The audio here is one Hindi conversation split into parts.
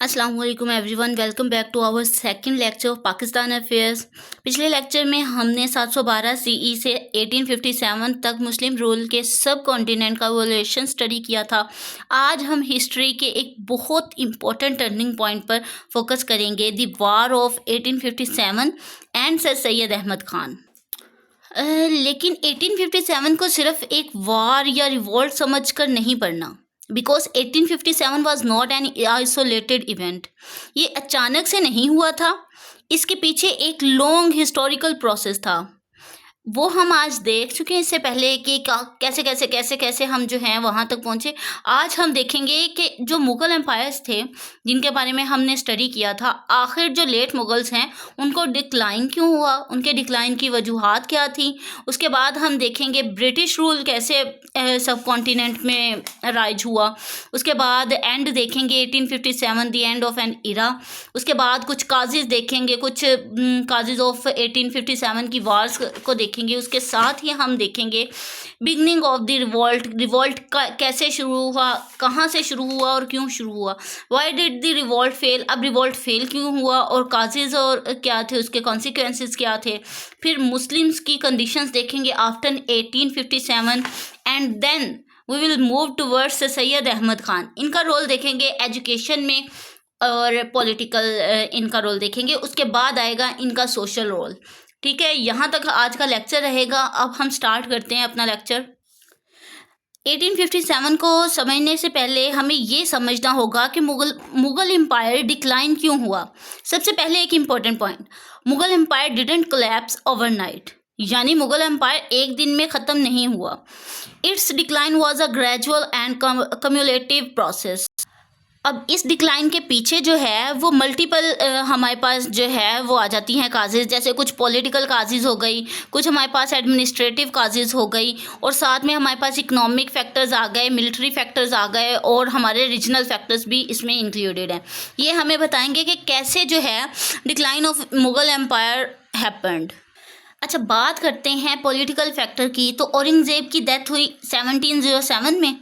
अस्सलाम वालेकुम everyone, welcome back to our second lecture of Pakistan affairs. पिछले लेक्चर में हमने 712 सीई से 1857 तक मुस्लिम रूल के सब कॉन्टिनेंट का इवोल्यूशन स्टडी किया था। आज हम हिस्ट्री के एक बहुत इंपॉर्टेंट टर्निंग पॉइंट पर फोकस करेंगे, the war of 1857 and sir Syed Ahmad Khan. लेकिन 1857 को सिर्फ एक वार या रिवॉल्ट समझकर नहीं पढ़ना, because 1857 was not an isolated event. ये अचानक से नहीं हुआ था, इसके पीछे एक लॉन्ग हिस्टोरिकल प्रोसेस था। वो हम आज देख चुके हैं इससे पहले कि कैसे कैसे कैसे कैसे हम जो हैं वहाँ तक पहुँचे। आज हम देखेंगे कि जो मुग़ल एम्पायर्स थे जिनके बारे में हमने स्टडी किया था, आखिर जो लेट मुग़ल्स हैं उनको डिक्लाइन क्यों हुआ, उनके डिक्लाइन की वजूहात क्या थी। उसके बाद हम देखेंगे ब्रिटिश रूल कैसे सब कॉन्टिनेंट में राइज हुआ। उसके बाद एंड देखेंगे 1857, द एंड ऑफ एन इरा। उसके बाद कुछ काजीज़ देखेंगे, कुछ काजीज़ ऑफ 1857 की वार्स को देखेंगे। उसके साथ ही हम देखेंगे बिगनिंग ऑफ द रिवॉल्ट कैसे शुरू हुआ, कहाँ से शुरू हुआ और क्यों शुरू हुआ। Why did the revolt fail, अब रिवॉल्ट फेल क्यों हुआ और काजेज और क्या थे, उसके कॉन्सिक्वेंसेस क्या थे। फिर मुस्लिम्स की कंडीशंस देखेंगे after 1857 and then we will move towards Syed Ahmad Khan. इनका रोल देखेंगे एजुकेशन में और पॉलिटिकल इनका रोल देखेंगे। उसके बाद आएगा इनका सोशल रोल। ठीक है, यहाँ तक आज का लेक्चर रहेगा। अब हम स्टार्ट करते हैं अपना लेक्चर। 1857 को समझने से पहले हमें ये समझना होगा कि मुग़ल एम्पायर डिक्लाइन क्यों हुआ। सबसे पहले एक important point, Mughal empire didn't collapse overnight, यानी मुग़ल एम्पायर एक दिन में ख़त्म नहीं हुआ। It's decline was a gradual and cumulative process. अब इस डिक्लाइन के पीछे जो है वो मल्टीपल हमारे पास जो है वो आ जाती हैं काजेज़, जैसे कुछ पॉलिटिकल काजेज़ हो गई, कुछ हमारे पास एडमिनिस्ट्रेटिव काजेज़ हो गई, और साथ में हमारे पास इकोनॉमिक फैक्टर्स आ गए, मिलिट्री फैक्टर्स आ गए, और हमारे रीजनल फैक्टर्स भी इसमें इंक्लूडेड हैं। ये हमें बताएंगे कि कैसे जो है decline of Mughal empire happened. अच्छा, बात करते हैं पॉलिटिकल फैक्टर की। तो औरंगज़ेब की डेथ हुई 1707 में।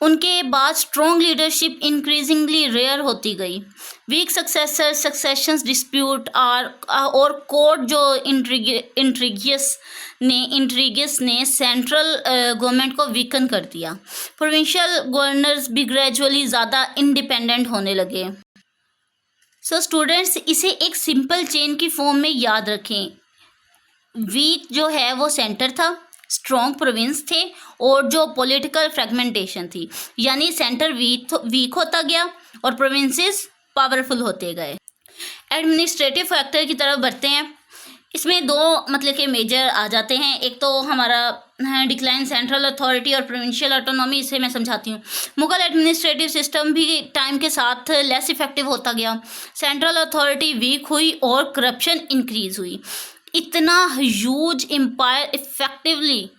उनके बाद स्ट्रॉन्ग लीडरशिप इंक्रीजिंगली रेयर होती गई। वीक सक्सेसर सक्सेशन डिस्प्यूट और कोर्ट जो इंट्रीगियस ने सेंट्रल गवर्नमेंट को वीकन कर दिया। प्रोविंशियल गवर्नर्स भी ग्रेजुअली ज़्यादा इंडिपेंडेंट होने लगे। सो स्टूडेंट्स, इसे एक सिंपल चेन की फॉर्म में याद रखें। वीक जो है वो सेंटर था, स्ट्रॉन्ग प्रोविंस थे, और जो पॉलिटिकल फ्रेगमेंटेशन थी, यानी सेंटर वीक होता गया और प्रोविंसेस पावरफुल होते गए। एडमिनिस्ट्रेटिव फैक्टर की तरफ बढ़ते हैं। इसमें दो मतलब के मेजर आ जाते हैं। एक तो हमारा डिक्लाइन सेंट्रल अथॉरिटी और प्रोविंशियल ऑटोनॉमी, इसे मैं समझाती हूँ। मुग़ल एडमिनिस्ट्रेटिव सिस्टम भी टाइम के साथ लेस इफेक्टिव होता गया, सेंट्रल अथॉरिटी वीक हुई और करप्शन इंक्रीज हुई। इतना ह्यूज एम्पायर इफेक्टिवली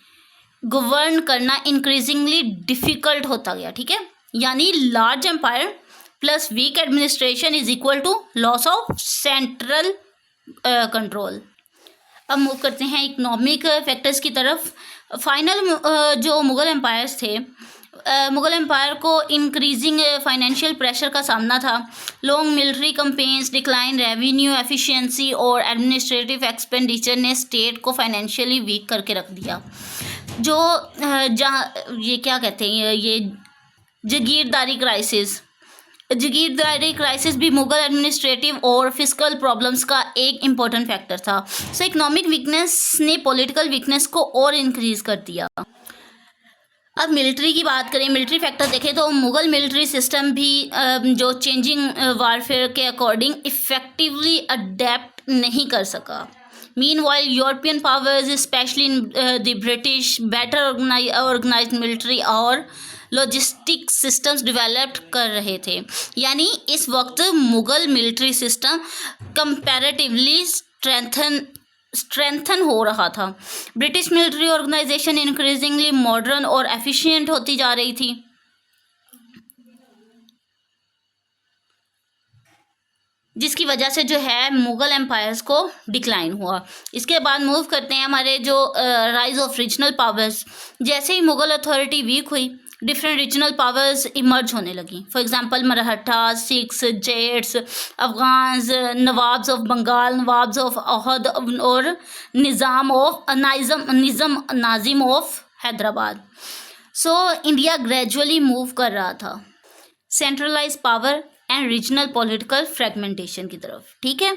गवर्न करना इंक्रीजिंगली डिफ़िकल्ट होता गया। ठीक है, यानी large empire plus weak administration is equal to loss of central control. अब मूव करते हैं इकोनॉमिक फैक्टर्स की तरफ। फाइनल जो मुग़ल एम्पायर्स थे, मुग़ल एम्पायर को इंक्रीजिंग फाइनेंशियल प्रेशर का सामना था। Long military campaigns, decline revenue efficiency और एडमिनिस्ट्रेटिव एक्सपेंडिचर ने स्टेट को फाइनेंशियली वीक करके रख दिया। जो जहाँ ये क्या कहते हैं, ये जागीरदारी क्राइसिस भी मुग़ल एडमिनिस्ट्रेटिव और फिस्कल प्रॉब्लम्स का एक इम्पोर्टेंट फैक्टर था। सो इकोनॉमिक वीकनेस ने पॉलिटिकल वीकनेस को और इंक्रीज कर दिया। अब मिलिट्री की बात करें, मिलिट्री फैक्टर देखें तो मुग़ल मिलिट्री सिस्टम भी जो चेंजिंग वारफेयर के अकॉर्डिंग इफ़ेक्टिवली अडेप्ट नहीं कर सका। Meanwhile European powers specially the British better organised military और लॉजिस्टिक सिस्टम्स डेवलप कर रहे थे। यानी इस वक्त Mughal military system comparatively strengthen हो रहा था। British military organisation increasingly modern और एफिशिएंट होती जा रही थी। जिसकी वजह से जो है मुग़ल एम्पायर्स को डिक्लाइन हुआ। इसके बाद मूव करते हैं हमारे जो राइज ऑफ रीजनल पावर्स। जैसे ही मुग़ल अथॉरिटी वीक हुई, डिफरेंट रीजनल पावर्स इमर्ज होने लगी। For example Maratha, Sikhs, Jats, Afghans, nawabs of Bengal, nawabs of Awadh और nazim of Hyderabad. So India gradually move कर रहा था centralise power and regional political fragmentation की तरफ। ठीक है,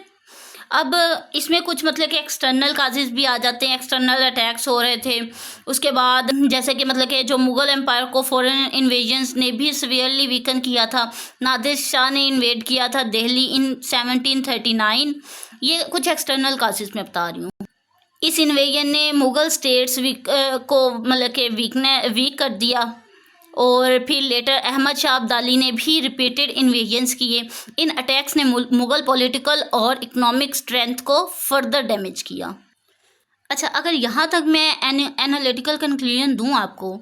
अब इसमें कुछ मतलब कि एक्सटर्नल काजेज भी आ जाते हैं, एक्सटर्नल अटैक्स हो रहे थे। उसके बाद जैसे कि मतलब कि जो मुग़ल एम्पायर को फॉरेन इन्वेजन्स ने भी सीवियरली वीकन किया था। नादिर शाह ने इन्वेड किया था दिल्ली इन 1739। ये कुछ एक्सटर्नल काजेज मैं बता रही हूँ। इस इन्वेजन ने मुग़ल स्टेट्स को मतलब कि वीक कर दिया और फिर लेटर अहमद शाह अब्दाली ने भी रिपीटेड इन्वेजन्स किए। इन अटैक्स ने मुग़ल पॉलिटिकल और इकोनॉमिक स्ट्रेंथ को फर्दर डैमेज किया। अच्छा, अगर यहाँ तक मैं एनालिटिकल कंक्लूजन दूँ आपको,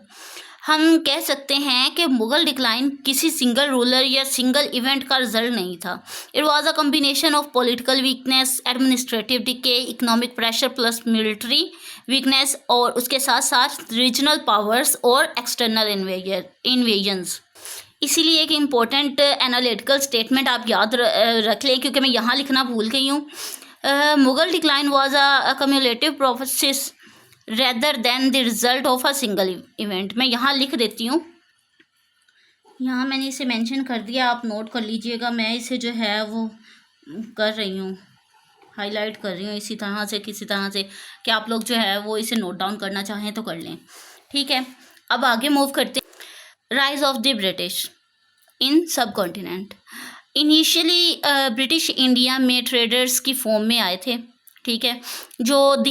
हम कह सकते हैं कि मुग़ल डिक्लाइन किसी सिंगल रूलर या सिंगल इवेंट का रिजल्ट नहीं था। It was a combination of political weakness, administrative decay, economic pressure plus military weakness और उसके साथ साथ रीजनल पावर्स और एक्सटर्नल इन्वेजन्स। इसीलिए एक इम्पोर्टेंट एनालिटिकल स्टेटमेंट आप याद रख लें, क्योंकि मैं यहाँ लिखना भूल गई हूँ। Mughal decline was a cumulative process rather than the result of a single event. मैं यहाँ लिख देती हूँ, यहाँ मैंने इसे मेंशन कर दिया, आप नोट कर लीजिएगा। मैं इसे जो है वो कर रही हूँ, हाईलाइट कर रही हूँ इसी तरह से, किसी तरह से कि आप लोग जो है वो इसे नोट डाउन करना चाहें तो कर लें। ठीक है, अब आगे मूव करते हैं। Rise of the British in सब कॉन्टिनेंट। इनिशियली ब्रिटिश इंडिया में ट्रेडर्स की फॉर्म में आए थे। ठीक है, जो द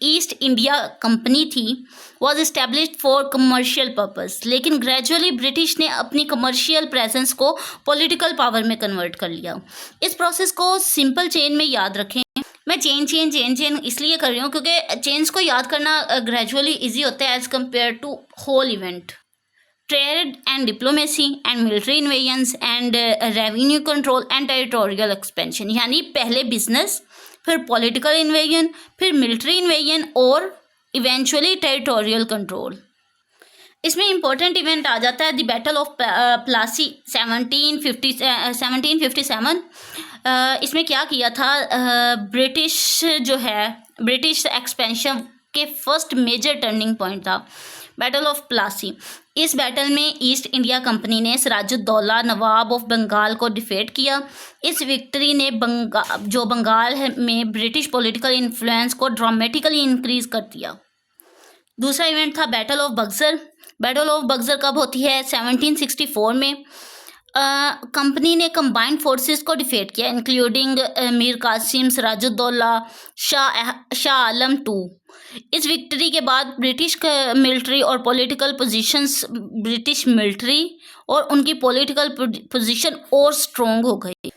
ईस्ट इंडिया कंपनी थी was established for commercial purpose, लेकिन ग्रेजुअली ब्रिटिश ने अपनी कमर्शियल प्रेजेंस को पॉलिटिकल पावर में कन्वर्ट कर लिया। इस प्रोसेस को सिंपल चेन में याद रखें। मैं चेन इसलिए कर रही हूँ क्योंकि चेन्स को याद करना ग्रेजुअली ईजी होता है as compare to whole event. Trade and diplomacy and military invasions and revenue control and territorial expansion, यानी पहले बिजनेस, फिर पॉलिटिकल इन्वेजन, फिर मिलिट्री इन्वेजन और इवेंचुअली टेरिटोरियल कंट्रोल। इसमें इंपॉर्टेंट इवेंट आ जाता है द बैटल ऑफ प्लासी 1757। इसमें क्या किया था, ब्रिटिश जो है ब्रिटिश एक्सपेंशन के फर्स्ट मेजर टर्निंग पॉइंट था बैटल ऑफ प्लासी। इस बैटल में ईस्ट इंडिया कंपनी ने सिराजुद्दौला नवाब ऑफ बंगाल को डिफेट किया। इस विक्ट्री ने बंगाल में ब्रिटिश पॉलिटिकल इन्फ्लुएंस को ड्रामेटिकली इंक्रीज कर दिया। दूसरा इवेंट था battle of Buxar. Battle of Buxar कब होती है, 1764 में। कंपनी ने कंबाइंड फोर्सेस को डिफेट किया, इंक्लूडिंग मीर कासिम, सिराजुद्दौला, शाह आलम II। इस विक्ट्री के बाद ब्रिटिश मिलिट्री और पॉलिटिकल पोजीशंस, ब्रिटिश मिलिट्री और उनकी पॉलिटिकल पोजीशन और स्ट्रॉन्ग हो गई।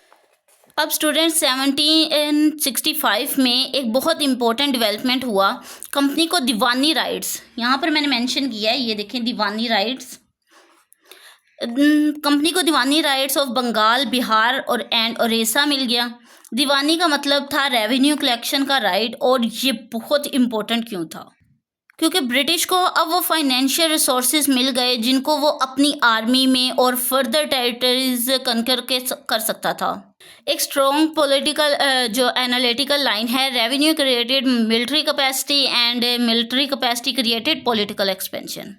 अब स्टूडेंट्स 1765 में एक बहुत इंपॉर्टेंट डेवलपमेंट हुआ। कंपनी को दीवानी राइट्स, यहाँ पर मैंने मेंशन किया है, ये देखें दीवानी राइट्स। कंपनी को दीवानी राइट्स ऑफ बंगाल, बिहार और उड़ीसा मिल गया। दीवानी का मतलब था रेवेन्यू कलेक्शन का राइट, और ये बहुत इम्पोर्टेंट क्यों था, क्योंकि ब्रिटिश को अब वो फाइनेंशियल रिसोर्सेज मिल गए जिनको वो अपनी आर्मी में और फर्दर टेरिटरीज कंकर के कर सकता था। एक स्ट्रॉन्ग पॉलिटिकल जो एनालिटिकल लाइन है, revenue created military capacity and military capacity created political expansion,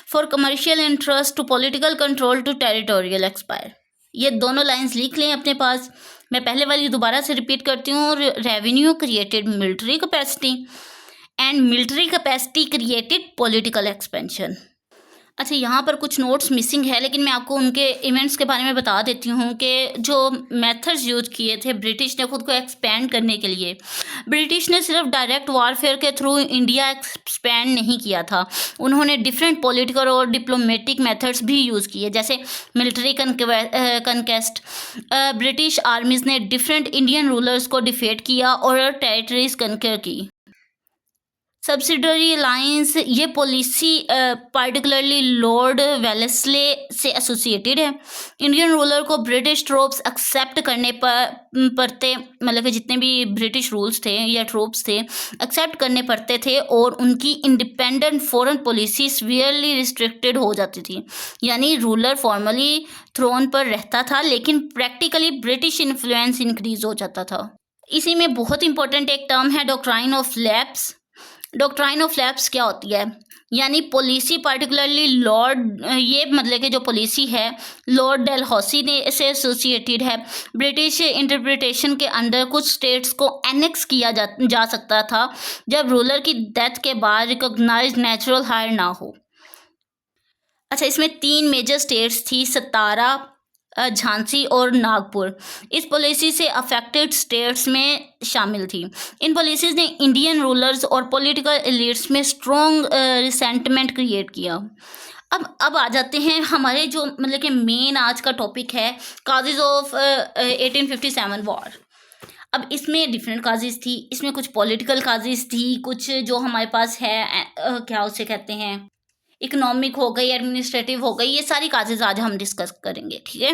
for commercial interest to political control to territorial expire. ये दोनों लाइंस लिख लें अपने पास। मैं पहले वाली दोबारा से रिपीट करती हूँ, revenue created military capacity and military capacity created political expansion. अच्छा, यहाँ पर कुछ नोट्स मिसिंग है, लेकिन मैं आपको उनके इवेंट्स के बारे में बता देती हूँ कि जो मेथड्स यूज किए थे ब्रिटिश ने खुद को एक्सपेंड करने के लिए। ब्रिटिश ने सिर्फ डायरेक्ट वॉरफेयर के थ्रू इंडिया एक्सपेंड नहीं किया था, उन्होंने डिफरेंट पॉलिटिकल और डिप्लोमेटिक मेथड्स भी यूज़ किए, जैसे मिलिट्री कनकेस्ट। ब्रिटिश आर्मीज़ ने डिफरेंट इंडियन रूलर्स को डिफेट किया और टेरिटरीज कंकर की। सब्सिडरी अलायंस ये पॉलिसी पार्टिकुलरली लॉर्ड वेलेस्ले से एसोसिएटेड है। इंडियन रूलर को ब्रिटिश ट्रूप्स एक्सेप्ट करने पर पड़ते, मतलब कि जितने भी ब्रिटिश रूल्स थे या ट्रूप्स थे एक्सेप्ट करने पड़ते थे, और उनकी independent foreign policy severely restricted हो जाती थी। यानी रूलर फॉर्मली थ्रोन पर रहता था लेकिन प्रैक्टिकली ब्रिटिश इन्फ्लुएंस इंक्रीज हो जाता था। इसी में बहुत इंपॉर्टेंट एक टर्म है doctrine of lapse. Doctrine of lapse क्या होती है? यानी पॉलिसी पार्टिकुलरली लॉर्ड, ये मतलब कि जो पॉलिसी है लॉर्ड डेलहौसी ने से एसोसिएटेड है। ब्रिटिश इंटरप्रिटेशन के अंडर कुछ स्टेट्स को एनेक्स किया जा सकता था जब रूलर की डेथ के बाद रिकॉग्नाइज्ड नेचुरल हायर ना हो। अच्छा, इसमें 3 मेजर स्टेट्स थी, सतारा, झांसी और नागपुर। इस पॉलिसी से अफेक्टेड स्टेट्स में शामिल थी। इन पॉलिसीज़ ने इंडियन रूलर्स और पॉलिटिकल एलिट्स में स्ट्रॉन्ग रिसेंटमेंट क्रिएट किया। अब आ जाते हैं हमारे जो मतलब कि मेन आज का टॉपिक है, काजेज ऑफ 1857 वॉर। अब इसमें डिफरेंट काजेज थी, इसमें कुछ पॉलिटिकल काजेज थी, कुछ जो हमारे पास है क्या उसे कहते हैं, इकोनॉमिक हो गई, एडमिनिस्ट्रेटिव हो गई, ये सारी काजेज आज हम डिस्कस करेंगे। ठीक है,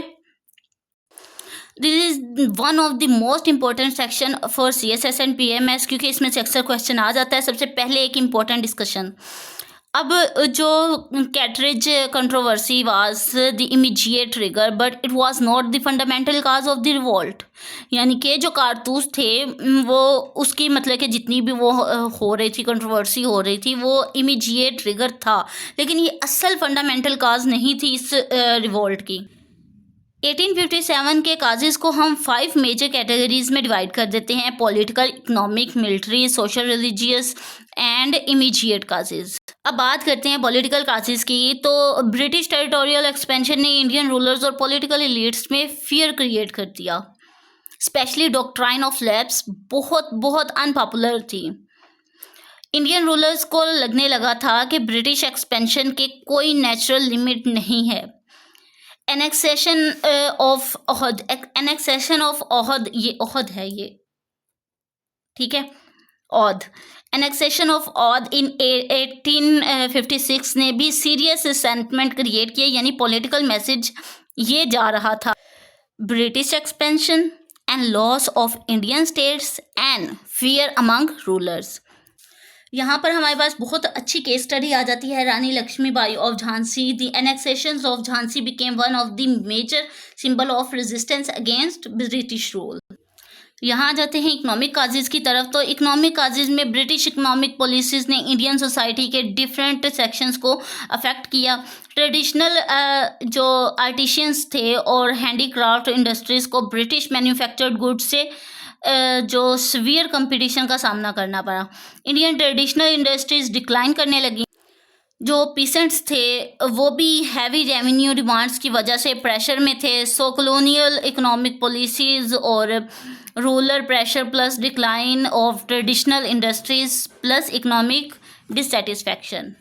this is one of the most important section for CSS and PMS, क्योंकि इसमें से अक्सर क्वेश्चन आ जाता है। सबसे पहले एक इम्पॉर्टेंट डिस्कशन, अब जो cartridge controversy was the immediate trigger but it was not the fundamental cause of the revolt. यानी कि जो कारतूस थे वो उसकी मतलब कि जितनी भी वो हो रही थी, कंट्रोवर्सी हो रही थी, वो इमीडिएट ट्रिगर था, लेकिन ये असल फंडामेंटल काज नहीं थी इस रिवॉल्ट की। 1857 के काजेज़ को हम 5 मेजर कैटेगरीज में डिवाइड कर देते हैं, political, economic, military, social, religious and immediate causes. अब बात करते हैं पॉलिटिकल काजेज़ की। तो ब्रिटिश टेरिटोरियल एक्सपेंशन ने इंडियन रूलर्स और पॉलिटिकल एलिट्स में फियर क्रिएट कर दिया। स्पेशली डॉक्ट्राइन ऑफ लैप्स बहुत अनपॉपुलर थी। इंडियन रूलर्स को लगने लगा था कि ब्रिटिश एक्सपेंशन के कोई नेचुरल लिमिट नहीं है। एनेक्सेशन ऑफ ओहद, ये ओहद है ये, ठीक है, औध, एनेक्सेशन ऑफ औध इन 1856 ने भी सीरियस रिसेंटमेंट क्रिएट किया। यानी पॉलिटिकल मैसेज ये जा रहा था, British expansion and loss of Indian states and fear among rulers. यहाँ पर हमारे पास बहुत अच्छी केस स्टडी आ जाती है, Rani Lakshmibai of Jhansi. The annexations of Jhansi became one of the major symbol of resistance against British rule. यहाँ आ जाते हैं इकोनॉमिक काजेज़ की तरफ। तो इकोनॉमिक काजेज़ में ब्रिटिश इकोनॉमिक पॉलिसीज़ ने इंडियन सोसाइटी के डिफरेंट सेक्शंस को अफेक्ट किया। ट्रेडिशनल जो आर्टिशियंस थे और हैंडीक्राफ्ट इंडस्ट्रीज़ को ब्रिटिश मैन्युफैक्चर्ड गुड्स से जो सीवियर कंपटीशन का सामना करना पड़ा। इंडियन ट्रेडिशनल इंडस्ट्रीज डिक्लाइन करने लगी। जो पीसेंट्स थे वो भी हैवी रेवेन्यू डिमांड्स की वजह से प्रेशर में थे। सो कॉलोनियल इकोनॉमिक पॉलिसीज़ और ruler pressure plus decline of traditional industries plus economic dissatisfaction.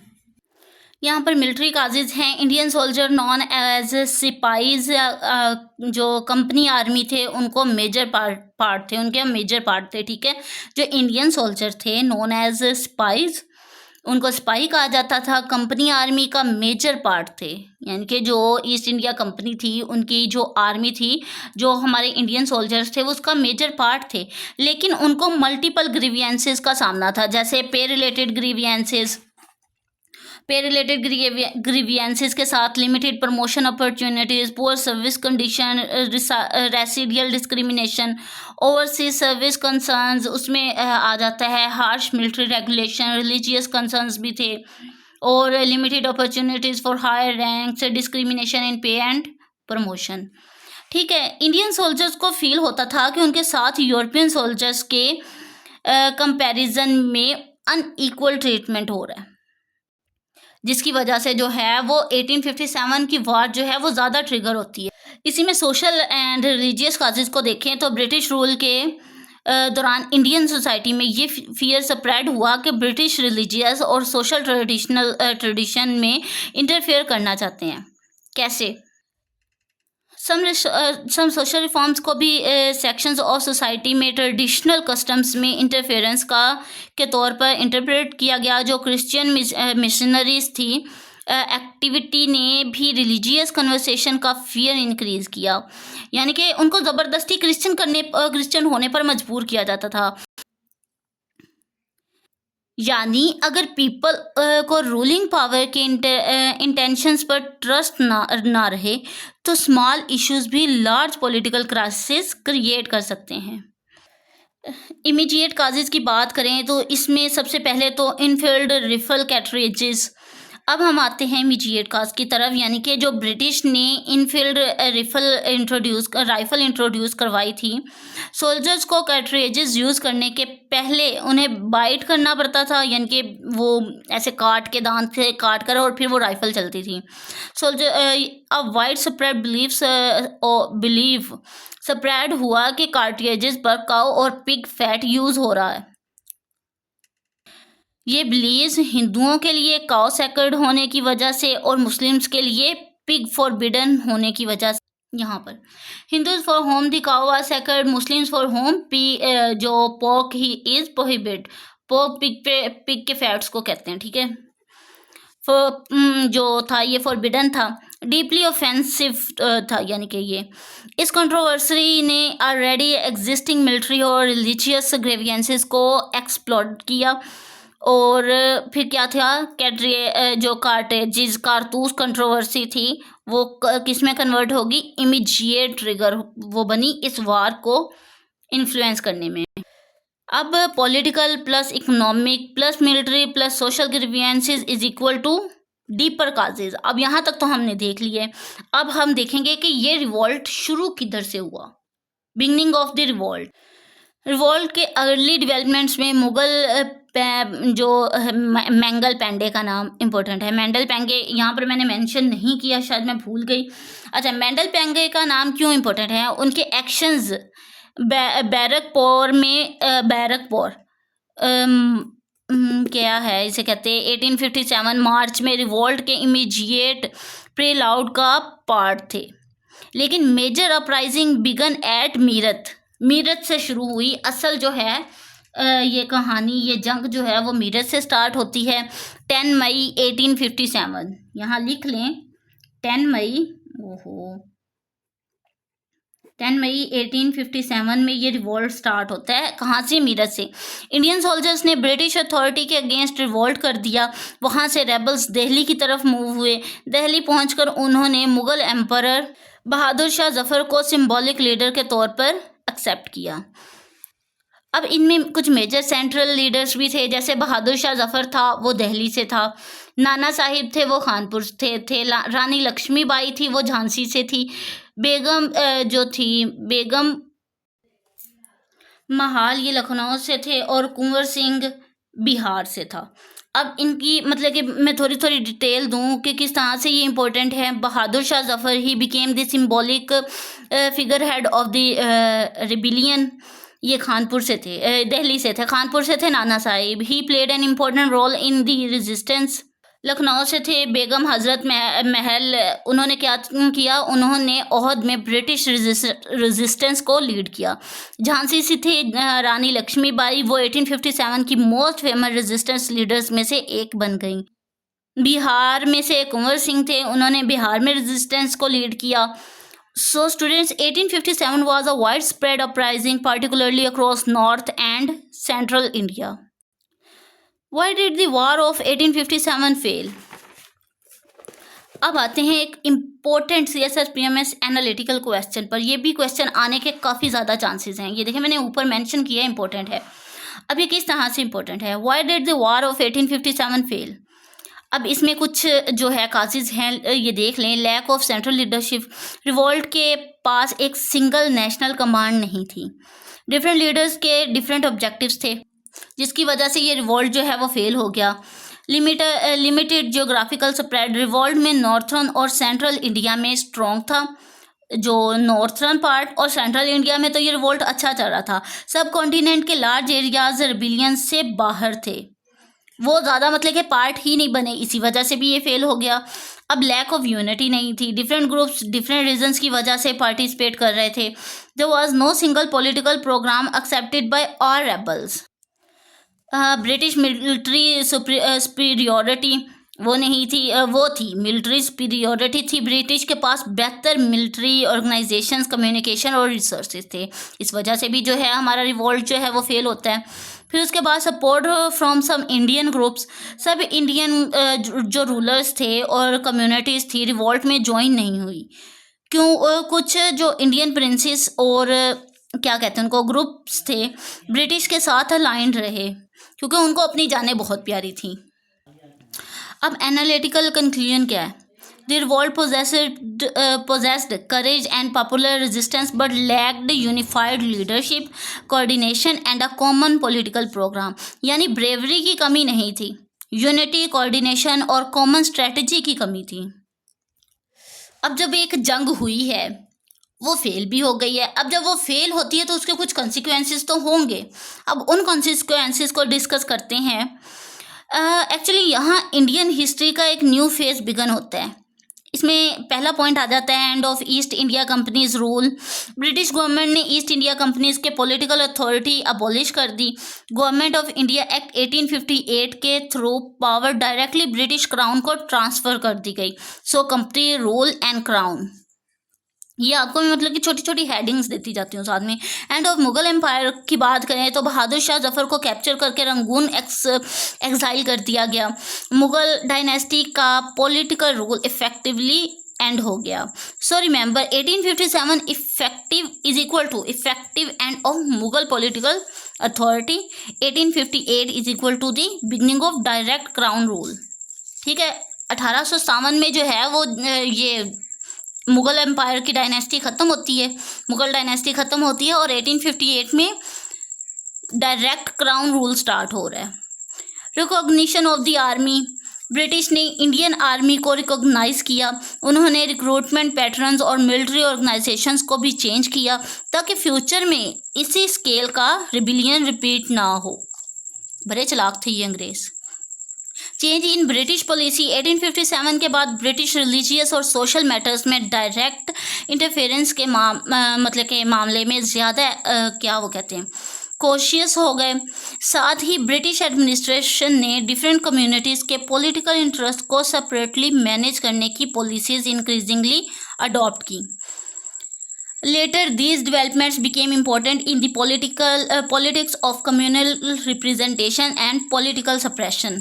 यहाँ पर मिलिट्री काजेज़ हैं। इंडियन सोल्जर नॉन एज सिपाहीज, जो कंपनी आर्मी थे उनको मेजर पार्ट थे, उनके मेजर पार्ट थे, ठीक है। जो इंडियन सोल्जर थे नॉन एज सिपाहीज, उनको सिपाही कहा जाता था। कंपनी आर्मी का मेजर पार्ट थे, यानी कि जो ईस्ट इंडिया कंपनी थी उनकी जो आर्मी थी, जो हमारे इंडियन सोल्जर्स थे वो उसका मेजर पार्ट थे। लेकिन उनको मल्टीपल ग्रीवियंसेस का सामना था, जैसे पे रिलेटेड ग्रीवियंसेस के साथ limited promotion opportunities, poor service condition, residual discrimination, overseas service concerns, उसमें आ जाता है harsh military regulation, religious concerns भी थे, और limited opportunities for higher ranks, discrimination in pay and promotion. ठीक है, इंडियन सोल्जर्स को फील होता था कि उनके साथ यूरोपियन सोल्जर्स के कंपैरिजन में अनइक्वल ट्रीटमेंट हो रहा है, जिसकी वजह से जो है वो 1857 की वार जो है वो ज़्यादा ट्रिगर होती है। इसी में सोशल एंड रिलीजियस काजेज़ को देखें तो ब्रिटिश रूल के दौरान इंडियन सोसाइटी में ये फियर स्प्रेड हुआ कि ब्रिटिश रिलीजियस और सोशल ट्रेडिशन में इंटरफेयर करना चाहते हैं। कैसे? सम सोशल रिफॉर्म्स को भी सेक्शंस ऑफ सोसाइटी में ट्रेडिशनल कस्टम्स में इंटरफेरेंस के तौर पर इंटरप्रेट किया गया। जो क्रिश्चियन मिशनरीज थी एक्टिविटी ने भी रिलीजियस कन्वर्सेशन का फियर इंक्रीज़ किया, यानी कि उनको ज़बरदस्ती क्रिश्चियन होने पर मजबूर किया जाता था। यानी अगर पीपल को रूलिंग पावर के इंटेंशंस पर ट्रस्ट ना रहे तो स्मॉल इश्यूज भी लार्ज पॉलिटिकल क्राइसिस क्रिएट कर सकते हैं। इमीडिएट काजेज़ की बात करें तो इसमें सबसे पहले तो इनफील्ड रिफल कैटरेजेस। अब हम आते हैं इमीडिएट काज की तरफ, यानी कि जो ब्रिटिश ने इनफील्ड राइफल इंट्रोड्यूस करवाई थी। सोल्जर्स को कैटरेजेस यूज़ करने के पहले उन्हें बाइट करना पड़ता था, यानी कि वो ऐसे काट के दांत से काट कर और फिर वो राइफल चलती थी। अब वाइड स्प्रेड बिलीव स्प्रेड हुआ कि कार्ट्रिजेस पर काऊ और पिग फैट यूज़ हो रहा है। ये बिलीव्स हिंदुओं के लिए काऊ सैक्रेड होने की वजह से और मुस्लिम्स के लिए पिग फॉरबिडन होने की वजह से। यहाँ पर Hindus for whom the cow are sacred, Muslims for whom जो pork he is prohibit. Pork pig के फैट्स को कहते हैं, ठीक है। जो था ये फॉरबिडन था, डीपली ऑफेंसिव था, यानी कि ये इस कंट्रोवर्सी ने ऑलरेडी एग्जिस्टिंग मिलिट्री और रिलीजियस ग्रेवियंसेस को एक्सप्लोर किया। और फिर क्या था, जो कार्टेजेस कारतूस कंट्रोवर्सी थी वो किस में कन्वर्ट होगी, इमीडिएट ट्रिगर वो बनी इस वार को इन्फ्लुएंस करने में। अब political plus economic plus military plus social grievances is equal to deeper causes. अब यहाँ तक तो हमने देख लिए। अब हम देखेंगे कि ये रिवॉल्ट शुरू किधर से हुआ, बिगनिंग ऑफ द रिवॉल्ट के अर्ली डेवलपमेंट्स में मुगल जो मैंगल पेंडे का नाम इम्पोर्टेंट है। मैंडल पेंगे यहाँ पर मैंने मेंशन नहीं किया, शायद मैं भूल गई। अच्छा, मैंडल पेंगे का नाम क्यों इम्पोर्टेंट है, उनके एक्शंस बैरकपोर में बैरकपोर क्या है इसे कहते हैं 1857 मार्च में रिवॉल्ट के इमीडिएट प्रीलाउड का पार्ट थे। लेकिन major uprising begin eight Meerut से शुरू हुई। असल जो है ये कहानी, ये जंग जो है वो मीरत से स्टार्ट होती है 10 मई 1857। यहाँ लिख लें 10 मई 1857 में ये रिवॉल्ट स्टार्ट होता है। कहाँ से, मीरत से। इंडियन सोल्जर्स ने ब्रिटिश अथॉरिटी के अगेंस्ट रिवॉल्ट कर दिया। वहाँ से रेबल्स दिल्ली की तरफ मूव हुए। दिल्ली पहुँचकर उन्होंने मुग़ल एम्परर बहादुर शाह जफ़र को सिंबॉलिक लीडर के तौर पर एक्सेप्ट किया। अब इनमें कुछ मेजर सेंट्रल लीडर्स भी थे, जैसे बहादुर शाह जफ़र था वो दिल्ली से था, नाना साहिब थे वो कानपुर थे, रानी लक्ष्मीबाई थी वो झांसी से थी, बेगम महाल ये लखनऊ से थे और कुंवर सिंह बिहार से था। अब इनकी मतलब कि मैं थोड़ी थोड़ी डिटेल दूं कि किस तरह से ये इम्पोर्टेंट है। Bahadur Shah Zafar he became the symbolic figurehead of the rebellion. ये कानपुर से थे, दिल्ली से थे, कानपुर से थे Nana Sahib. He played an important role in the resistance. Lucknow से थे बेगम हज़रत महल। उन्होंने क्या किया, उन्होंने ओहद में ब्रिटिश रेजिस्टेंस को लीड किया। झांसी से थे रानी लक्ष्मीबाई, वो 1857 की मोस्ट फेमस रेजिस्टेंस लीडर्स में से एक बन गई। बिहार में से कुंवर सिंह थे, उन्होंने बिहार में रेजिस्टेंस को लीड किया। So students, 1857 was a widespread uprising, particularly across North and Central India. Why did the War of 1857 fail? अब आते हैं एक इम्पोर्टेंट CSSPMS एनालिटिकल क्वेश्चन पर। ये भी क्वेश्चन आने के काफ़ी ज़्यादा चांसेस हैं। ये देखिए मैंने ऊपर मेंशन किया इम्पोर्टेंट है। अब ये किस तरह से इम्पोर्टेंट है। Why did the War of 1857 fail? अब इसमें कुछ जो है काजेज़ हैं, ये देख लें। Lack of central leadership. Revolt के पास एक सिंगल नेशनल कमांड नहीं थी। डिफरेंट लीडर्स के डिफरेंट ऑब्जेक्टिव्स थे, जिसकी वजह से ये रिवॉल्ट जो है वो फेल हो गया। Limited geographical spread. रिवॉल्ट में नॉर्थर्न और सेंट्रल इंडिया में स्ट्रॉन्ग था। जो नॉर्थर्न पार्ट और सेंट्रल इंडिया में तो ये रिवॉल्ट अच्छा चल रहा था। सब कॉन्टिनेंट के लार्ज एरियाज रिबिलियन से बाहर थे। वो ज़्यादा मतलब कि पार्ट ही नहीं बने, इसी वजह से भी ये फेल हो गया। अब लैक ऑफ यूनिटी नहीं थी, डिफरेंट ग्रुप्स डिफरेंट रीजंस की वजह से पार्टिसिपेट कर रहे थे। There was no single political programme accepted by all rebels. British military superiority वो नहीं थी, वो थी मिलिट्री सुपीरियोरिटी थी। ब्रिटिश के पास बेहतर मिलिट्री ऑर्गेनाइजेशंस, कम्युनिकेशन और रिसोर्सेज थे। इस वजह से भी जो है हमारा रिवोल्ट जो है वो फेल होता है। फिर उसके बाद support from some Indian groups, सब इंडियन जो रूलर्स थे और कम्युनिटीज़ थी रिवोल्ट में ज्वाइन नहीं हुई। क्यों? कुछ जो इंडियन प्रिंसेस और क्या कहते हैं उनको ग्रुप्स थे ब्रिटिश के साथ अलाइंड रहे, क्योंकि उनको अपनी जानें बहुत प्यारी थी। अब एनालिटिकल कंक्लूजन क्या है? The revolt possessed courage and popular resistance but lacked unified leadership, coordination and a common political program। यानी ब्रेवरी की कमी नहीं थी, यूनिटी, कोऑर्डिनेशन और कॉमन स्ट्रेटजी की कमी थी। अब जब एक जंग हुई है वो फेल भी हो गई है। अब जब वो फेल होती है तो उसके कुछ कॉन्सिक्वेंसेस तो होंगे। अब उन कॉन्सिक्वेंसेस को डिस्कस करते हैं। एक्चुअली यहाँ इंडियन हिस्ट्री का एक न्यू फेज बिगन होता है। इसमें पहला पॉइंट आ जाता है end of east India companies rule. British government ने ईस्ट इंडिया कंपनीज के पॉलिटिकल अथॉरिटी अबॉलिश कर दी। गवर्नमेंट ऑफ इंडिया एक्ट 1858 के through power directly British crown को ट्रांसफ़र कर दी गई। So company rule and crown, ये आपको भी मतलब कि छोटी छोटी हेडिंग्स देती जाती हूँ साथ में। एंड ऑफ मुगल एम्पायर की बात करें तो बहादुर शाह जफर को कैप्चर करके रंगून एक्साइल कर दिया गया। मुगल डायनेस्टी का पॉलिटिकल रूल इफेक्टिवली एंड हो गया। So remember 1857 effective is equal to effective end of Mughal political authority. 1858 is equal to the beginning of direct crown rule. ठीक है, 1857 में जो है वो ये मुगल एम्पायर की डायनेस्टी ख़त्म होती है, मुगल डायनेस्टी ख़त्म होती है और 1858 में डायरेक्ट क्राउन रूल स्टार्ट हो रहा है। Recognition of the army, British ने इंडियन आर्मी को रिकॉग्नाइज़ किया। उन्होंने रिक्रूटमेंट पैटर्न्स और मिलिट्री ऑर्गेनाइजेशंस को भी चेंज किया ताकि फ्यूचर में इसी स्केल का रिबिलियन रिपीट ना हो। बड़े चालाक थे ये अंग्रेज़। चेंज इन ब्रिटिश पॉलिसी, 1857 के बाद ब्रिटिश रिलीजियस और सोशल मैटर्स में डायरेक्ट इंटरफेरेंस के मतलब के मामले में ज़्यादा क्या वो कहते हैं कॉशियस हो गए। साथ ही ब्रिटिश एडमिनिस्ट्रेशन ने डिफरेंट कम्युनिटीज़ के पॉलिटिकल इंटरेस्ट को सेपरेटली मैनेज करने की पॉलिसीज़ इंक्रीजिंगली अडॉप्ट की। Later, these developments became important in the politics of communal representation and political separation।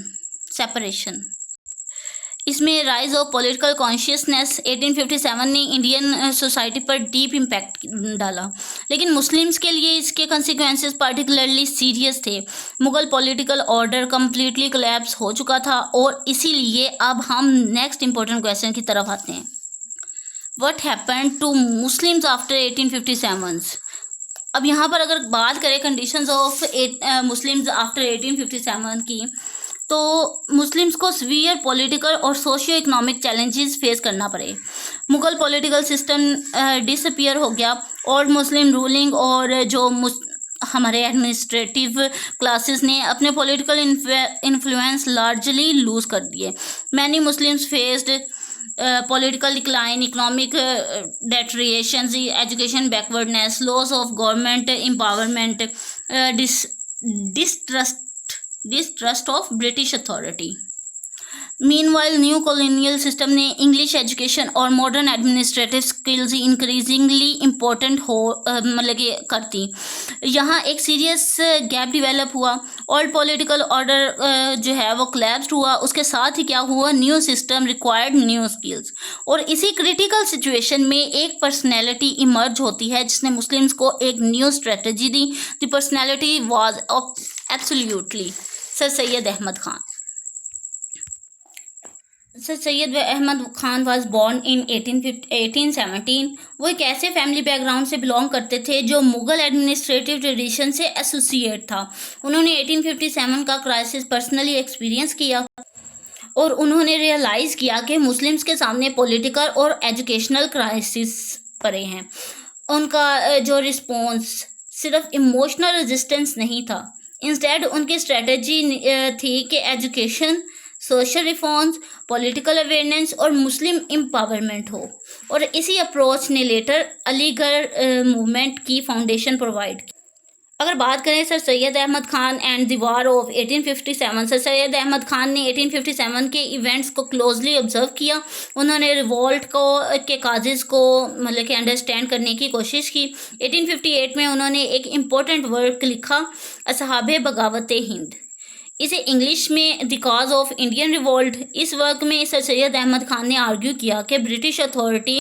इसमें राइज ऑफ पॉलिटिकल कॉन्शियसनेस, 1857 ने इंडियन सोसाइटी पर डीप इम्पैक्ट डाला, लेकिन मुस्लिम्स के लिए इसके कंसिक्वेंसेस पार्टिकुलरली सीरियस थे। Mughal political order completely collapse हो चुका था और इसीलिए अब हम नेक्स्ट इंपॉर्टेंट क्वेश्चन की तरफ आते हैं। What happened to Muslims after 1857? अब यहाँ पर अगर बात करें कंडीशंस ऑफ मुस्लिम्स आफ्टर 1857 की, तो मुस्लिम्स को सीवियर पॉलिटिकल और सोशियो इकोनॉमिक चैलेंजेस फेस करना पड़े। मुगल पॉलिटिकल सिस्टम डिसअपियर हो गया। ओल्ड मुस्लिम रूलिंग और जो हमारे एडमिनिस्ट्रेटिव क्लासेस ने अपने पॉलिटिकल इन्फ्लुएंस लार्जली लूज़ कर दिए। Many Muslims faced political decline, economic deterioration, education backwardness, loss of government empowerment, distrust of British authority। Meanwhile new colonial system ने इंग्लिश एजुकेशन और modern administrative skills increasingly important हो मतलब कि करती। यहाँ एक सीरियस गैप डेवलप हुआ। ओल्ड पॉलिटिकल ऑर्डर जो है वो कोलैप्स हुआ। उसके साथ ही क्या हुआ, new system required new skills. और इसी क्रिटिकल सिचुएशन में एक पर्सनैलिटी इमर्ज होती है जिसने मुस्लिम्स को एक न्यू स्ट्रेटजी दी। The personality was absolutely sir Syed Ahmad Khan. Sir Syed Ahmad Khan was born in 1817। वो एक ऐसे फैमिली बैकग्राउंड से बिलोंग करते थे जो मुग़ल एडमिनिस्ट्रेटिव ट्रेडिशन से एसोसिएट था। उन्होंने 1857 का क्राइसिस पर्सनली एक्सपीरियंस किया और उन्होंने रियलाइज़ किया कि मुस्लिम्स के सामने पॉलिटिकल और एजुकेशनल क्राइसिस पड़े हैं। उनका जो रिस्पॉन्स सिर्फ इमोशनल रेजिस्टेंस नहीं था, इंस्टेड उनकी स्ट्रेटजी थी कि education, social reforms, political awareness और मुस्लिम एम्पावरमेंट हो, और इसी अप्रोच ने लेटर अलीगढ़ मूवमेंट की फाउंडेशन प्रोवाइड की। अगर बात करें sir Syed Ahmad Khan and the war of 1857, sir Syed Ahmad Khan ने 1857 के इवेंट्स को क्लोजली ऑब्जर्व किया। उन्होंने रिवॉल्ट को के काजेज़ को मतलब कि अंडरस्टैंड करने की कोशिश की। 1858 में उन्होंने एक इम्पोर्टेंट वर्क लिखा, असहाबे बगावत हिंद। इसे इंग्लिश में the cause of Indian revolt. इस वर्क में सर सैयद अहमद खान ने आर्ग्यू किया कि ब्रिटिश अथॉरिटी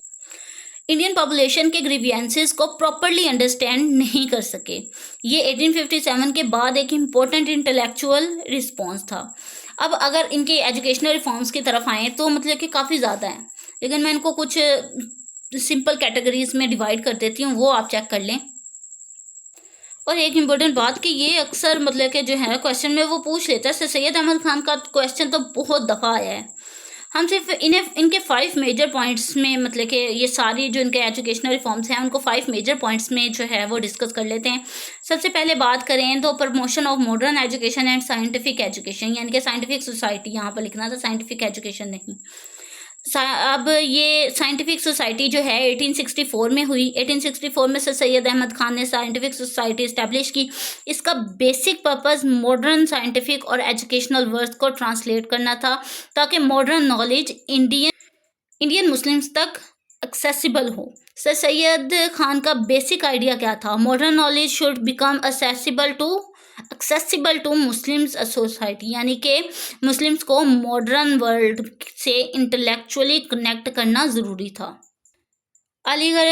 इंडियन पॉपुलेशन के ग्रीवियंसेस को प्रॉपरली अंडरस्टैंड नहीं कर सके। ये 1857 के बाद एक इम्पोर्टेंट इंटेलेक्चुअल रिस्पॉन्स था। अब अगर इनके एजुकेशनल रिफॉर्म्स की तरफ आएँ तो मतलब कि काफ़ी ज़्यादा हैं, लेकिन मैं इनको कुछ सिंपल कैटेगरीज में डिवाइड कर देती हूँ, वो आप चेक कर लें। और एक इम्पोर्टेंट बात कि ये अक्सर मतलब कि जो है क्वेश्चन में वो पूछ लेता है। सर सैयद अहमद खान का क्वेश्चन तो बहुत दफ़ा आया है। हम सिर्फ इनके 5 मेजर पॉइंट्स में मतलब कि ये सारी जो इनके एजुकेशनल रिफॉर्म्स हैं उनको 5 मेजर पॉइंट्स में जो है वो डिस्कस कर लेते हैं। सबसे पहले बात करें तो promotion of modern education and scientific education, यानी कि साइंटिफिक सोसाइटी, यहाँ पर लिखना था साइंटिफिक एजुकेशन नहीं। अब ये साइंटिफिक सोसाइटी जो है 1864 में हुई। 1864 में सर सैयद अहमद खान ने साइंटिफिक सोसाइटी इस्टेब्लिश की। इसका बेसिक पर्पस मॉडर्न साइंटिफिक और एजुकेशनल वर्ड्स को ट्रांसलेट करना था, ताकि मॉडर्न नॉलेज इंडियन मुस्लिम्स तक एक्सेसिबल हो। सर सैयद खान का बेसिक आइडिया क्या था? Modern knowledge should become accessible to Muslims society, यानी कि मुस्लिम्स को मॉडर्न वर्ल्ड से इंटेलेक्चुअली कनेक्ट करना ज़रूरी था। अलीगढ़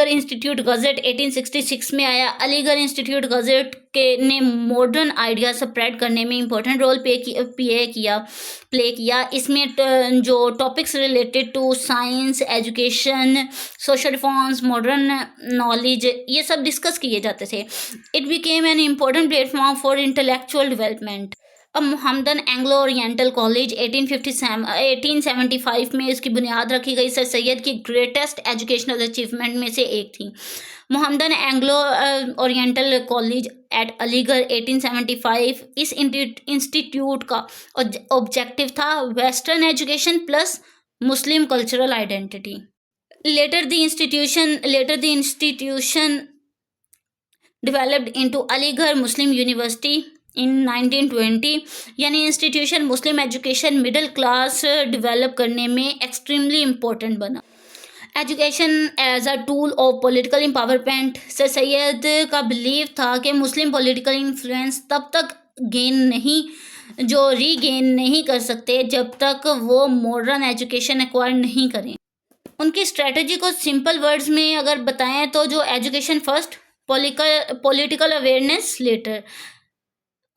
इंस्टीट्यूट गज़ट 1866 में आया। अलीगढ़ इंस्टीट्यूट गज़ट के ने मॉडर्न आइडिया स्प्रेड करने में इम्पोर्टेंट रोल प्ले किया। इसमें जो topics related to science, education, social reforms, modern knowledge, ये सब डिस्कस किए जाते थे। It became an important platform for intellectual development. अब मोहम्मदन एंग्लो ओरिएंटल कॉलेज 1875 में इसकी बुनियाद रखी गई। सर सैयद की ग्रेटेस्ट एजुकेशनल अचीवमेंट में से एक थी। Mohammedan Anglo Oriental College at Aligarh 1875। इस इंस्टीट्यूट का ऑब्जेक्टिव था western education plus Muslim cultural identity. Later the institution developed into Aligarh Muslim University in 1920, यानी institution Muslim education middle class develop करने में एक्सट्रीमली इम्पोर्टेंट बना। Education as a tool of political empowerment. Sir Syed का बिलीव था कि मुस्लिम पॉलिटिकल इन्फ्लुएंस तब तक रीगेन नहीं कर सकते जब तक वो मॉडर्न एजुकेशन एक्वायर नहीं करें। उनकी स्ट्रेटजी को सिंपल वर्ड्स में अगर बताएं तो जो education first, political awareness later,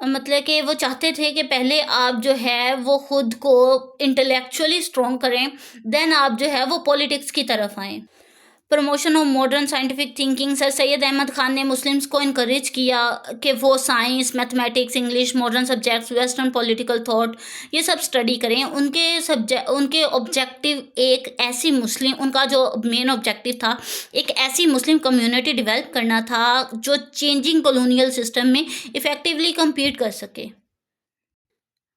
मतलब कि वो चाहते थे कि पहले आप जो है वो खुद को इंटेलेक्चुअली स्ट्रॉन्ग करें, देन आप जो है वो पॉलिटिक्स की तरफ आएँ। Promotion of modern scientific thinking. Sir Syed Ahmad Khan ने मुस्लिम्स को इनकरेज किया कि वो science, mathematics, English, modern subjects, western political thought, ये सब स्टडी करें। उनके ऑब्जेक्टिव उनका जो मेन ऑब्जेक्टिव था एक ऐसी मुस्लिम कम्युनिटी डेवलप करना था जो चेंजिंग कॉलोनियल सिस्टम में इफ़ेक्टिवली कम्पीट कर सके।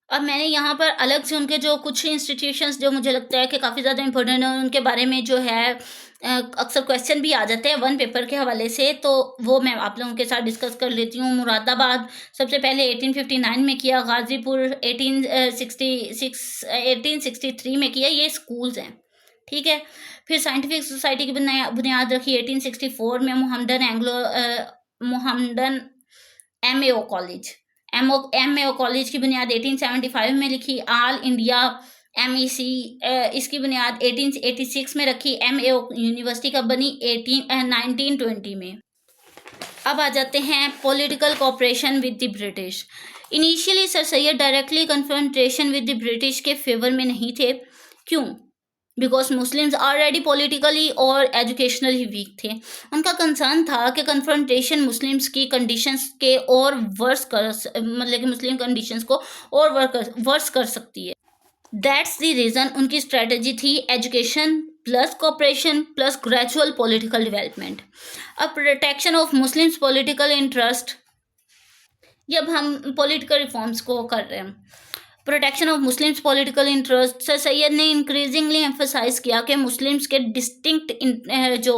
अब मैंने यहाँ पर अलग से उनके जो कुछ इंस्टीट्यूशंस जो मुझे लगता है कि काफ़ी ज़्यादा इंपॉर्टेंट है, उनके बारे में जो है अक्सर क्वेश्चन भी आ जाते हैं वन पेपर के हवाले से, तो वो मैं आप लोगों के साथ डिस्कस कर लेती हूँ। मुरादाबाद सबसे पहले 1859 में किया, गाज़ीपुर 1863 में किया। ये स्कूल्स हैं, ठीक है। फिर साइंटिफिक सोसाइटी की बुनियाद रखी 1864 में मोहम्मदन MAO कॉलेज की बुनियाद 1875 में लिखी। ऑल इंडिया MEC इसकी बुनियाद 1886 में रखी। MAO यूनिवर्सिटी कब बनी? 1920 में। अब आ जाते हैं political cooperation with the British. Initially sir Syed directly confrontation with the British के फेवर में नहीं थे। क्यों? बिकॉज मुस्लिम्स ऑलरेडी पॉलिटिकली और एजुकेशनली वीक थे। उनका कंसर्न था कि कन्फ्रंटेशन मुस्लिम्स की कंडीशंस के और मतलब कि मुस्लिम कंडीशंस को और वर्स कर सकती है। दैट्स द रीज़न उनकी स्ट्रेटजी थी education plus cooperation plus gradual political development. अब protection of Muslims political interest ये अब हम पॉलिटिकल रिफॉर्म्स को कर रहे हैं। Protection of Muslims political interest, sir Syed ने इंक्रीजिंगली एम्फोसाइज किया कि मुस्लिम्स के डिस्टिंक्ट जो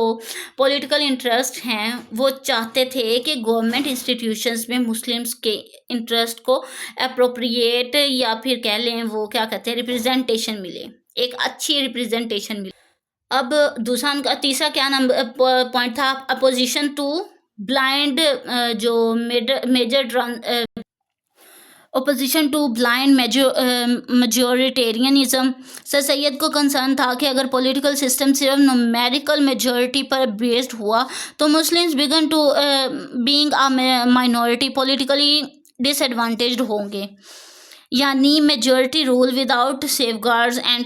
पॉलिटिकल इंटरेस्ट हैं वो चाहते थे कि गवर्नमेंट इंस्टीट्यूशंस में मुस्लिम्स के इंटरेस्ट को अप्रोप्रिएट या फिर कह लें वो क्या कहते हैं रिप्रेजेंटेशन मिले, एक अच्छी रिप्रेजेंटेशन मिले। अब दूसरा उनका तीसरा क्या नंबर पॉइंट था, अपोजिशन टू ब्लाइंड जो major opposition to blind majoritarianism. Sir Syed को कंसर्न था कि अगर पॉलिटिकल सिस्टम सिर्फ न्यूमेरिकल मेजॉरिटी पर बेस्ड हुआ तो Muslims began to being a minority politically disadvantaged होंगे, यानी majority rule without safeguards and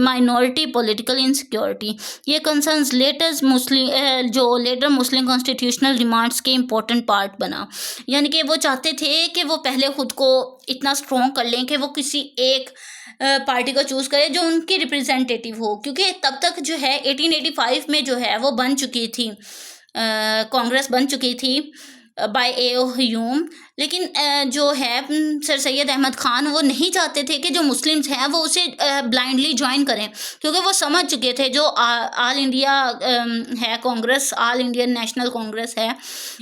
minority political insecurity. ये concerns later Muslim constitutional demands के इम्पोर्टेंट पार्ट बना, यानी कि वो चाहते थे कि वो पहले ख़ुद को इतना स्ट्रॉन्ग कर लें कि वो किसी एक पार्टी को चूज़ करें जो उनकी रिप्रेजेंटेटिव हो, क्योंकि तब तक जो है 1885 में जो है वो बन चुकी थी कांग्रेस बन चुकी थी बाय ए ओ ह्यूम। लेकिन जो है सर सैयद अहमद ख़ान वो नहीं चाहते थे कि जो मुस्लिम्स हैं वो उसे ब्लाइंडली ज्वाइन करें, क्योंकि वो समझ चुके थे जो ऑल इंडिया है Congress, all Indian national Congress है,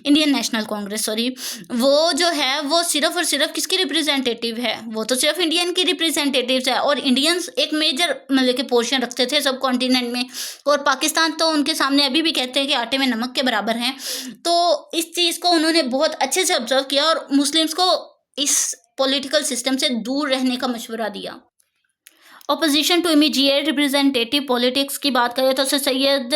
इंडियन नेशनल कांग्रेस सॉरी, वो जो है वो सिर्फ और सिर्फ किसकी रिप्रेजेंटेटिव है, वो तो सिर्फ इंडियन की रिप्रेजेंटेटिव है। और इंडियंस एक मेजर मतलब के पोर्शन रखते थे सब कॉन्टिनेंट में, और पाकिस्तान तो उनके सामने अभी भी कहते हैं कि आटे में नमक के बराबर हैं। तो इस चीज़ को उन्होंने बहुत अच्छे से ऑब्जर्व किया और मुस्लिम्स को इस पॉलिटिकल सिस्टम से दूर रहने का मशवरा दिया। Opposition to immediate representative politics की बात करें तो सर सैयद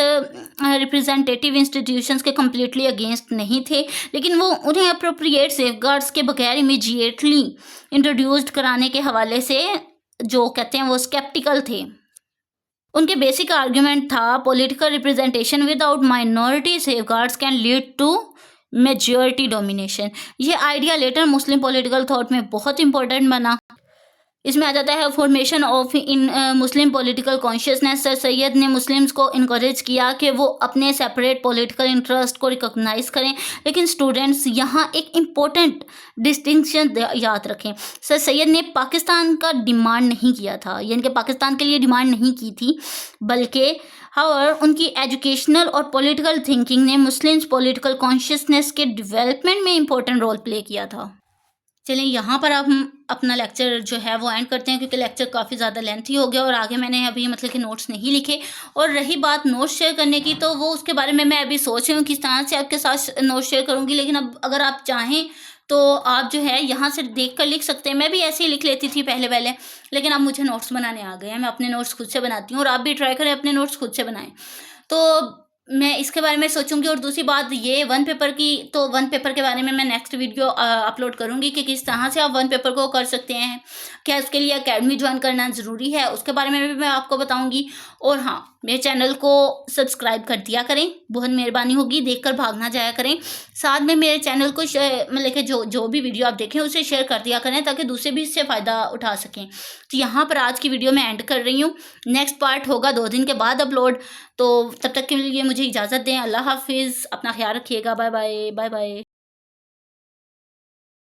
रिप्रेजेंटेटिव इंस्टीट्यूशंस के कम्प्लीटली अगेंस्ट नहीं थे, लेकिन वो उन्हें अप्रोप्रिएट सेफगार्ड्स के बगैर इमीडिएटली इंट्रोड्यूस्ड कराने के हवाले से जो कहते हैं वो स्केप्टिकल थे। उनके बेसिक आर्ग्यूमेंट था political representation without minority safeguards can lead to majority domination. ये idea later Muslim political thought में बहुत इंपॉर्टेंट बना। इसमें आ जाता है formation of in Muslim political consciousness. Sir Syed ने मुस्लिम्स को इनकरेज किया कि वो अपने सेपरेट पॉलिटिकल इंटरेस्ट को रिकॉग्नाइज करें, लेकिन स्टूडेंट्स यहाँ एक इम्पोर्टेंट डिस्टिंक्शन याद रखें। सर सैयद ने पाकिस्तान का डिमांड नहीं किया था, यानी कि पाकिस्तान के लिए डिमांड नहीं की थी, बल्कि हाउएवर उनकी एजुकेशनल और पॉलिटिकल थिंकिंग ने मुस्लिम्स पॉलिटिकल कॉन्शियसनेस के डेवलपमेंट में इम्पोर्टेंट रोल प्ले किया था। चलिए यहाँ पर अब हम अपना लेक्चर जो है वो एंड करते हैं, क्योंकि लेक्चर काफ़ी ज़्यादा लेंथी हो गया और आगे मैंने अभी मतलब कि नोट्स नहीं लिखे। और रही बात नोट्स शेयर करने की, तो वो उसके बारे में मैं अभी सोच रही हूँ किस तरह से आपके साथ नोट्स शेयर करूँगी। लेकिन अब अगर आप चाहें तो आप जो है यहाँ से देख कर लिख सकते हैं। मैं भी ऐसे ही लिख लेती थी पहले, लेकिन अब मुझे नोट्स बनाने आ गए हैं, मैं अपने नोट्स खुद से बनाती हूँ, और आप भी ट्राई करें अपने नोट्स खुद से बनाएं। तो मैं इसके बारे में सोचूंगी। और दूसरी बात ये वन पेपर की, तो वन पेपर के बारे में मैं नेक्स्ट वीडियो अपलोड करूंगी कि किस तरह से आप वन पेपर को कर सकते हैं, क्या उसके लिए एकेडमी ज्वाइन करना ज़रूरी है, उसके बारे में भी मैं आपको बताऊंगी। और हाँ, मेरे चैनल को सब्सक्राइब कर दिया करें, बहुत मेहरबानी होगी, देखकर भाग ना जाया करें। साथ में मेरे चैनल को मतलब कि जो भी वीडियो आप देखें उसे शेयर कर दिया करें, ताकि दूसरे भी इससे फ़ायदा उठा सकें। तो यहाँ पर आज की वीडियो मैं एंड कर रही हूँ। नेक्स्ट पार्ट होगा 2 दिन के बाद अपलोड। तो तब तक के लिए मुझे इजाज़त दें। अल्लाह हाफिज़, अपना ख्याल रखिएगा। Bye bye, bye bye.